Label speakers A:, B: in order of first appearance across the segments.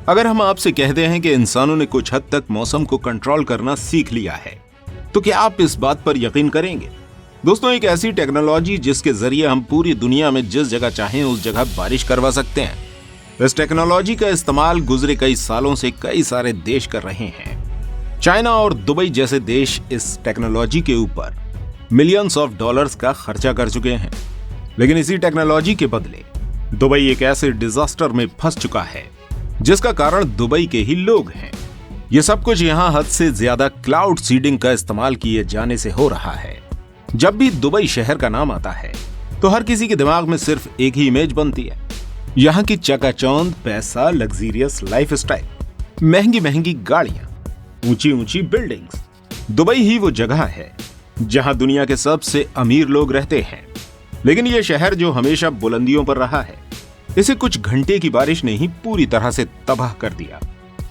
A: अगर हम आपसे कहते हैं कि इंसानों ने कुछ हद तक मौसम को कंट्रोल करना सीख लिया है, तो क्या आप इस बात पर यकीन करेंगे? दोस्तों, एक ऐसी टेक्नोलॉजी जिसके जरिए हम पूरी दुनिया में जिस जगह चाहें उस जगह बारिश करवा सकते हैं। इस टेक्नोलॉजी का इस्तेमाल गुजरे कई सालों से कई सारे देश कर रहे हैं। चाइना और दुबई जैसे देश इस टेक्नोलॉजी के ऊपर मिलियंस ऑफ डॉलर्स का खर्चा कर चुके हैं, लेकिन इसी टेक्नोलॉजी के बदले दुबई एक ऐसे डिजास्टर में फंस चुका है जिसका कारण दुबई के ही लोग हैं। ये सब कुछ यहाँ हद से ज्यादा क्लाउड सीडिंग का इस्तेमाल किए जाने से हो रहा है। जब भी दुबई शहर का नाम आता है तो हर किसी के दिमाग में सिर्फ एक ही इमेज बनती है, यहाँ की चकाचौंध पैसा, लग्जरियस लाइफस्टाइल, महंगी महंगी गाड़ियां, ऊंची ऊंची बिल्डिंग्स। दुबई ही वो जगह है जहां दुनिया के सबसे अमीर लोग रहते हैं। लेकिन यह शहर जो हमेशा बुलंदियों पर रहा है, इसे कुछ घंटे की बारिश ने ही पूरी तरह से तबाह कर दिया।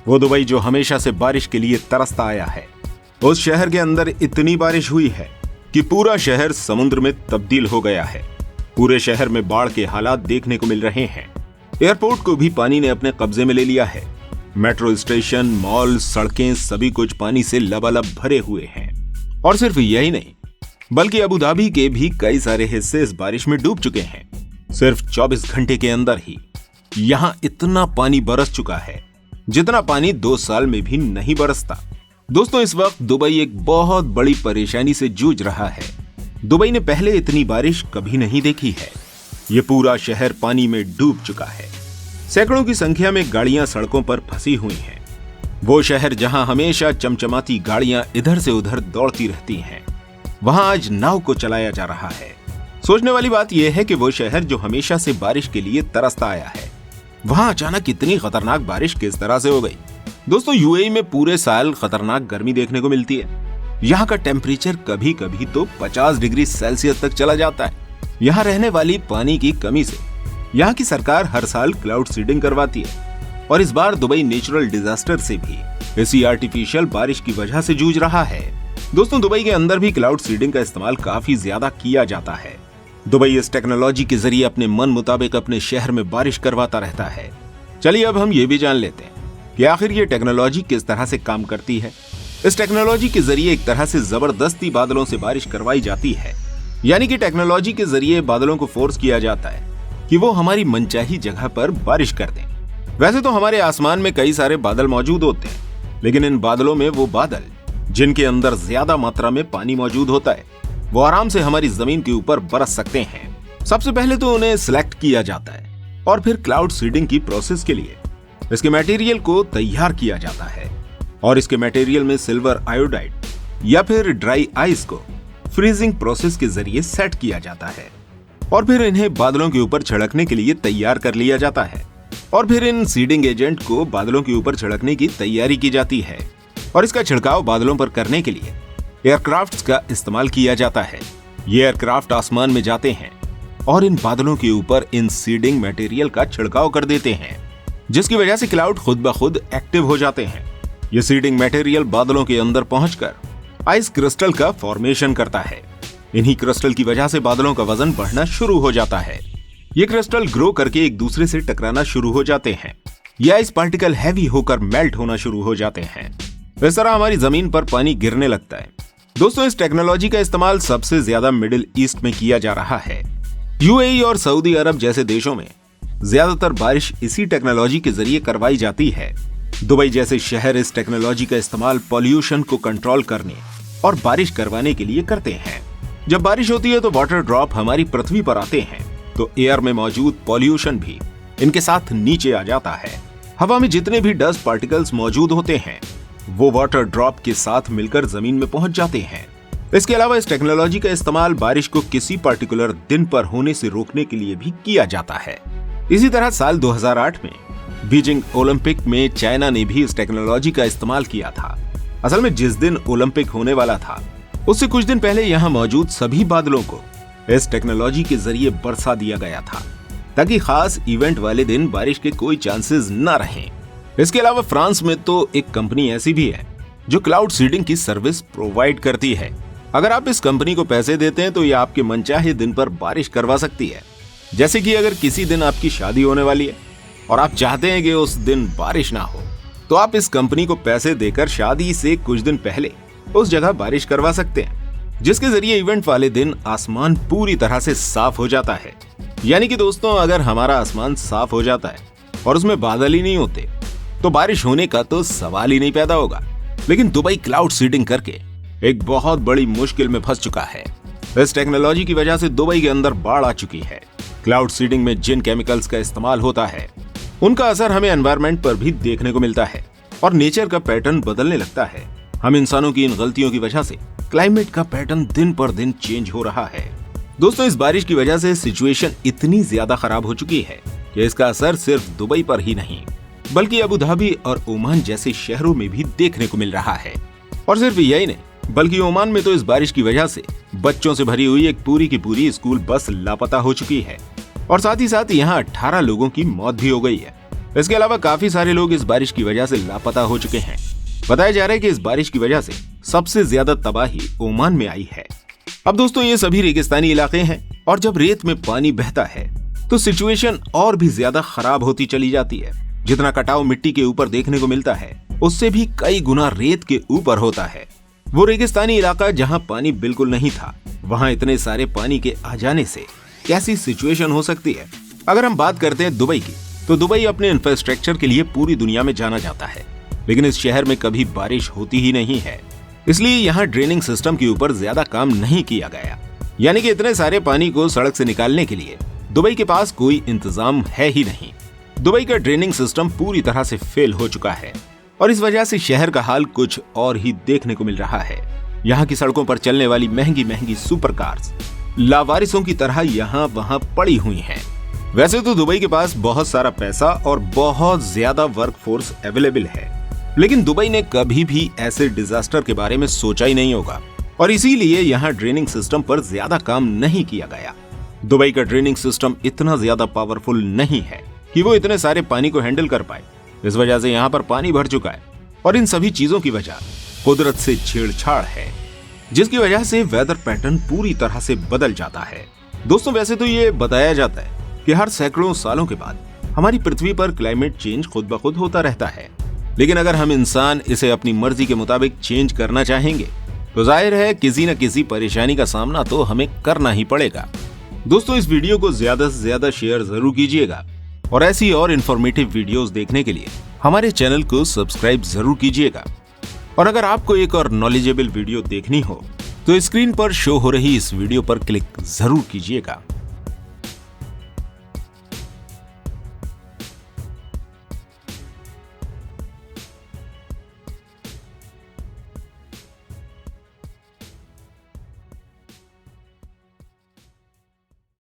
A: वो दुबई जो हमेशा से बारिश के लिए तरसता आया है, उस शहर के अंदर इतनी बारिश हुई है कि पूरा शहर समुद्र में तब्दील हो गया है। पूरे शहर में बाढ़ के हालात देखने को मिल रहे हैं। एयरपोर्ट को भी पानी ने अपने कब्जे में ले लिया है। मेट्रो स्टेशन, मॉल, सड़कें, सभी कुछ पानी से लबालब भरे हुए हैं। और सिर्फ यही नहीं, बल्कि अबू धाबी के भी कई सारे हिस्से इस बारिश में डूब चुके हैं। सिर्फ 24 घंटे के अंदर ही यहाँ इतना पानी बरस चुका है जितना पानी 2 साल में भी नहीं बरसता। दोस्तों, इस वक्त दुबई एक बहुत बड़ी परेशानी से जूझ रहा है। दुबई ने पहले इतनी बारिश कभी नहीं देखी है। ये पूरा शहर पानी में डूब चुका है। सैकड़ों की संख्या में गाड़ियां सड़कों पर फंसी हुई हैं। वो शहर जहां हमेशा चमचमाती गाड़ियां इधर से उधर दौड़ती रहती हैं, वहां आज नाव को चलाया जा रहा है। सोचने वाली बात यह है कि वो शहर जो हमेशा से बारिश के लिए तरसता आया है, वहां अचानक इतनी खतरनाक बारिश किस तरह से हो गई? दोस्तों, यूएई में पूरे साल खतरनाक गर्मी देखने को मिलती है। यहाँ का टेम्परेचर कभी कभी तो 50 डिग्री सेल्सियस तक चला जाता है। यहाँ रहने वाली पानी की कमी से यहाँ की सरकार हर साल क्लाउड सीडिंग करवाती है, और इस बार दुबई नेचुरल डिजास्टर से भी इसी आर्टिफिशियल बारिश की वजह से जूझ रहा है। दोस्तों, दुबई के अंदर भी क्लाउड सीडिंग का इस्तेमाल काफी ज्यादा किया जाता है। दुबई इस टेक्नोलॉजी के जरिए अपने मन मुताबिक अपने शहर में बारिश करवाता रहता है। चलिए अब हम ये भी जान लेते हैं कि आखिर ये टेक्नोलॉजी किस तरह से काम करती है। इस टेक्नोलॉजी के जरिए एक तरह से जबरदस्ती बादलों से बारिश करवाई जाती है। यानी कि टेक्नोलॉजी के जरिए बादलों को फोर्स किया जाता है कि वो हमारी मनचाही जगह पर बारिश कर दें। वैसे तो हमारे आसमान में कई सारे बादल मौजूद होते हैं, लेकिन इन बादलों में वो बादल जिनके अंदर ज्यादा मात्रा में पानी मौजूद होता है, वो आराम से हमारी जमीन के ऊपर बरस सकते हैं। सबसे पहले तो उन्हें सिलेक्ट किया जाता है और फिर क्लाउड सीडिंग की प्रोसेस के लिए इसके मटेरियल को तैयार किया जाता है, और इसके मटेरियल में सिल्वर आयोडाइड या फिर ड्राई आइस को फ्रीजिंग प्रोसेस के जरिए सेट किया जाता है, और फिर इन्हें बादलों के ऊपर छिड़कने के लिए तैयार कर लिया जाता है। और फिर इन सीडिंग एजेंट को बादलों के ऊपर छिड़कने की तैयारी की जाती है, और इसका छिड़काव बादलों पर करने के लिए एयरक्राफ्ट्स का इस्तेमाल किया जाता है। ये एयरक्राफ्ट आसमान में जाते हैं और इन बादलों के ऊपर इन सीडिंग मटेरियल का छिड़काव कर देते हैं, जिसकी वजह से क्लाउड खुद ब खुद एक्टिव हो जाते हैं। ये सीडिंग मटेरियल बादलों के अंदर पहुंचकर आइस क्रिस्टल का फॉर्मेशन करता है। इन्हीं क्रिस्टल की वजह से बादलों का वजन बढ़ना शुरू हो जाता है। ये क्रिस्टल ग्रो करके एक दूसरे से टकराना शुरू हो जाते हैं। ये आइस पार्टिकल हैवी होकर मेल्ट होना शुरू हो जाते हैं। इस तरह हमारी जमीन पर पानी गिरने लगता है। दोस्तों, इस टेक्नोलॉजी का इस्तेमाल सबसे ज्यादा मिडिल ईस्ट में किया जा रहा है। यूएई और सऊदी अरब जैसे देशों में ज्यादातर बारिश इसी टेक्नोलॉजी के जरिए करवाई जाती है। दुबई जैसे शहर इस टेक्नोलॉजी का इस्तेमाल पॉल्यूशन को कंट्रोल करने और बारिश करवाने के लिए करते हैं। जब बारिश होती है तो वाटर ड्रॉप हमारी पृथ्वी पर आते हैं, तो एयर में मौजूद पॉल्यूशन भी इनके साथ नीचे आ जाता है। हवा में जितने भी डस्ट पार्टिकल्स मौजूद होते हैं, वो वाटर ड्रॉप के साथ मिलकर जमीन में पहुंच जाते हैं। इसके अलावा इस टेक्नोलॉजी का इस्तेमाल बारिश को किसी पर्टिकुलर दिन पर होने से रोकने के लिए भी किया जाता है। इसी तरह साल 2008 में बीजिंग ओलंपिक में चाइना ने भी इस टेक्नोलॉजी का इस्तेमाल किया था। असल में जिस दिन ओलंपिक होने वाला था, उससे कुछ दिन पहले यहाँ मौजूद सभी बादलों को इस टेक्नोलॉजी के जरिए बरसा दिया गया था, ताकि खास इवेंट वाले दिन बारिश के कोई चांसेस न रहें। इसके अलावा फ्रांस में तो एक कंपनी ऐसी भी है जो क्लाउड सीडिंग की सर्विस प्रोवाइड करती है। अगर आप इस कंपनी को पैसे देते हैं तो ये आपके मनचाहे दिन पर बारिश करवा सकती है। जैसे कि अगर किसी दिन आपकी शादी होने वाली है और आप चाहते हैं कि उस दिन बारिश ना हो, तो आप इस कंपनी को पैसे देकर शादी से कुछ दिन पहले उस जगह बारिश करवा सकते हैं, जिसके जरिए इवेंट वाले दिन आसमान पूरी तरह से साफ हो जाता है। यानी कि दोस्तों, अगर हमारा आसमान साफ हो जाता है और उसमें बादल ही नहीं होते, तो बारिश होने का तो सवाल ही नहीं पैदा होगा। लेकिन दुबई क्लाउड सीडिंग करके एक बहुत बड़ी मुश्किल में फंस चुका है। इस टेक्नोलॉजी की वजह से दुबई के अंदर बाढ़ आ चुकी है। क्लाउड सीडिंग में जिन केमिकल्स का इस्तेमाल होता है, उनका असर हमें एनवायरनमेंट पर भी देखने को मिलता है और नेचर का पैटर्न बदलने लगता है। हम इंसानों की इन गलतियों की वजह से क्लाइमेट का पैटर्न दिन पर दिन चेंज हो रहा है। दोस्तों, इस बारिश की वजह से सिचुएशन इतनी ज्यादा खराब हो चुकी है कि इसका असर सिर्फ दुबई पर ही नहीं, बल्कि अबू धाबी और ओमान जैसे शहरों में भी देखने को मिल रहा है। और सिर्फ यही नहीं, बल्कि ओमान में तो इस बारिश की वजह से बच्चों से भरी हुई एक पूरी की पूरी स्कूल बस लापता हो चुकी है और साथ ही साथ यहाँ 18 लोगों की मौत भी हो गई है। इसके अलावा काफी सारे लोग इस बारिश की वजह से लापता हो चुके हैं। बताया जा रहा है कि इस बारिश की वजह से सबसे ज्यादा तबाही ओमान में आई है। अब दोस्तों, ये सभी रेगिस्तानी इलाके हैं और जब रेत में पानी बहता है तो सिचुएशन और भी ज्यादा खराब होती चली जाती है। जितना कटाव मिट्टी के ऊपर देखने को मिलता है, उससे भी कई गुना रेत के ऊपर होता है। वो रेगिस्तानी इलाका जहां पानी बिल्कुल नहीं था, वहां इतने सारे पानी के आ जाने से कैसी सिचुएशन हो सकती है। अगर हम बात करते हैं दुबई की, तो दुबई अपने इंफ्रास्ट्रक्चर के लिए पूरी दुनिया में जाना जाता है, लेकिन इस शहर में कभी बारिश होती ही नहीं है। इसलिए यहाँ ड्रेनिंग सिस्टम के ऊपर ज्यादा काम नहीं किया गया। यानी कि इतने सारे पानी को सड़क से निकालने के लिए दुबई के पास कोई इंतजाम है ही नहीं। दुबई का ड्रेनिंग सिस्टम पूरी तरह से फेल हो चुका है और इस वजह से शहर का हाल कुछ और ही देखने को मिल रहा है। यहाँ की सड़कों पर चलने वाली महंगी महंगी सुपर कार्स लावारिसों की तरह यहाँ वहाँ पड़ी हुई हैं। वैसे तो दुबई के पास बहुत सारा पैसा और बहुत ज्यादा वर्क फोर्स अवेलेबल है, लेकिन दुबई ने कभी भी ऐसे डिजास्टर के बारे में सोचा ही नहीं होगा और इसीलिए यहाँ ड्रेनिंग सिस्टम पर ज्यादा काम नहीं किया गया। दुबई का ड्रेनिंग सिस्टम इतना ज्यादा पावरफुल नहीं है कि वो इतने सारे पानी को हैंडल कर पाए। इस वजह से यहाँ पर पानी भर चुका है और इन सभी चीजों की वजह कुदरत से छेड़छाड़ है, जिसकी वजह से वेदर पैटर्न पूरी तरह से बदल जाता है। दोस्तों, वैसे तो ये बताया जाता है कि हर सैकड़ों सालों के बाद हमारी पृथ्वी पर क्लाइमेट चेंज खुद ब खुद होता रहता है, लेकिन अगर हम इंसान इसे अपनी मर्जी के मुताबिक चेंज करना चाहेंगे तो जाहिर है किसी न किसी परेशानी का सामना तो हमें करना ही पड़ेगा। दोस्तों, इस वीडियो को ज्यादा से ज्यादा शेयर जरूर कीजिएगा और ऐसी और इन्फॉर्मेटिव वीडियोस देखने के लिए हमारे चैनल को सब्सक्राइब जरूर कीजिएगा। और अगर आपको एक और नॉलेजेबल वीडियो देखनी हो तो स्क्रीन पर शो हो रही इस वीडियो पर क्लिक जरूर कीजिएगा।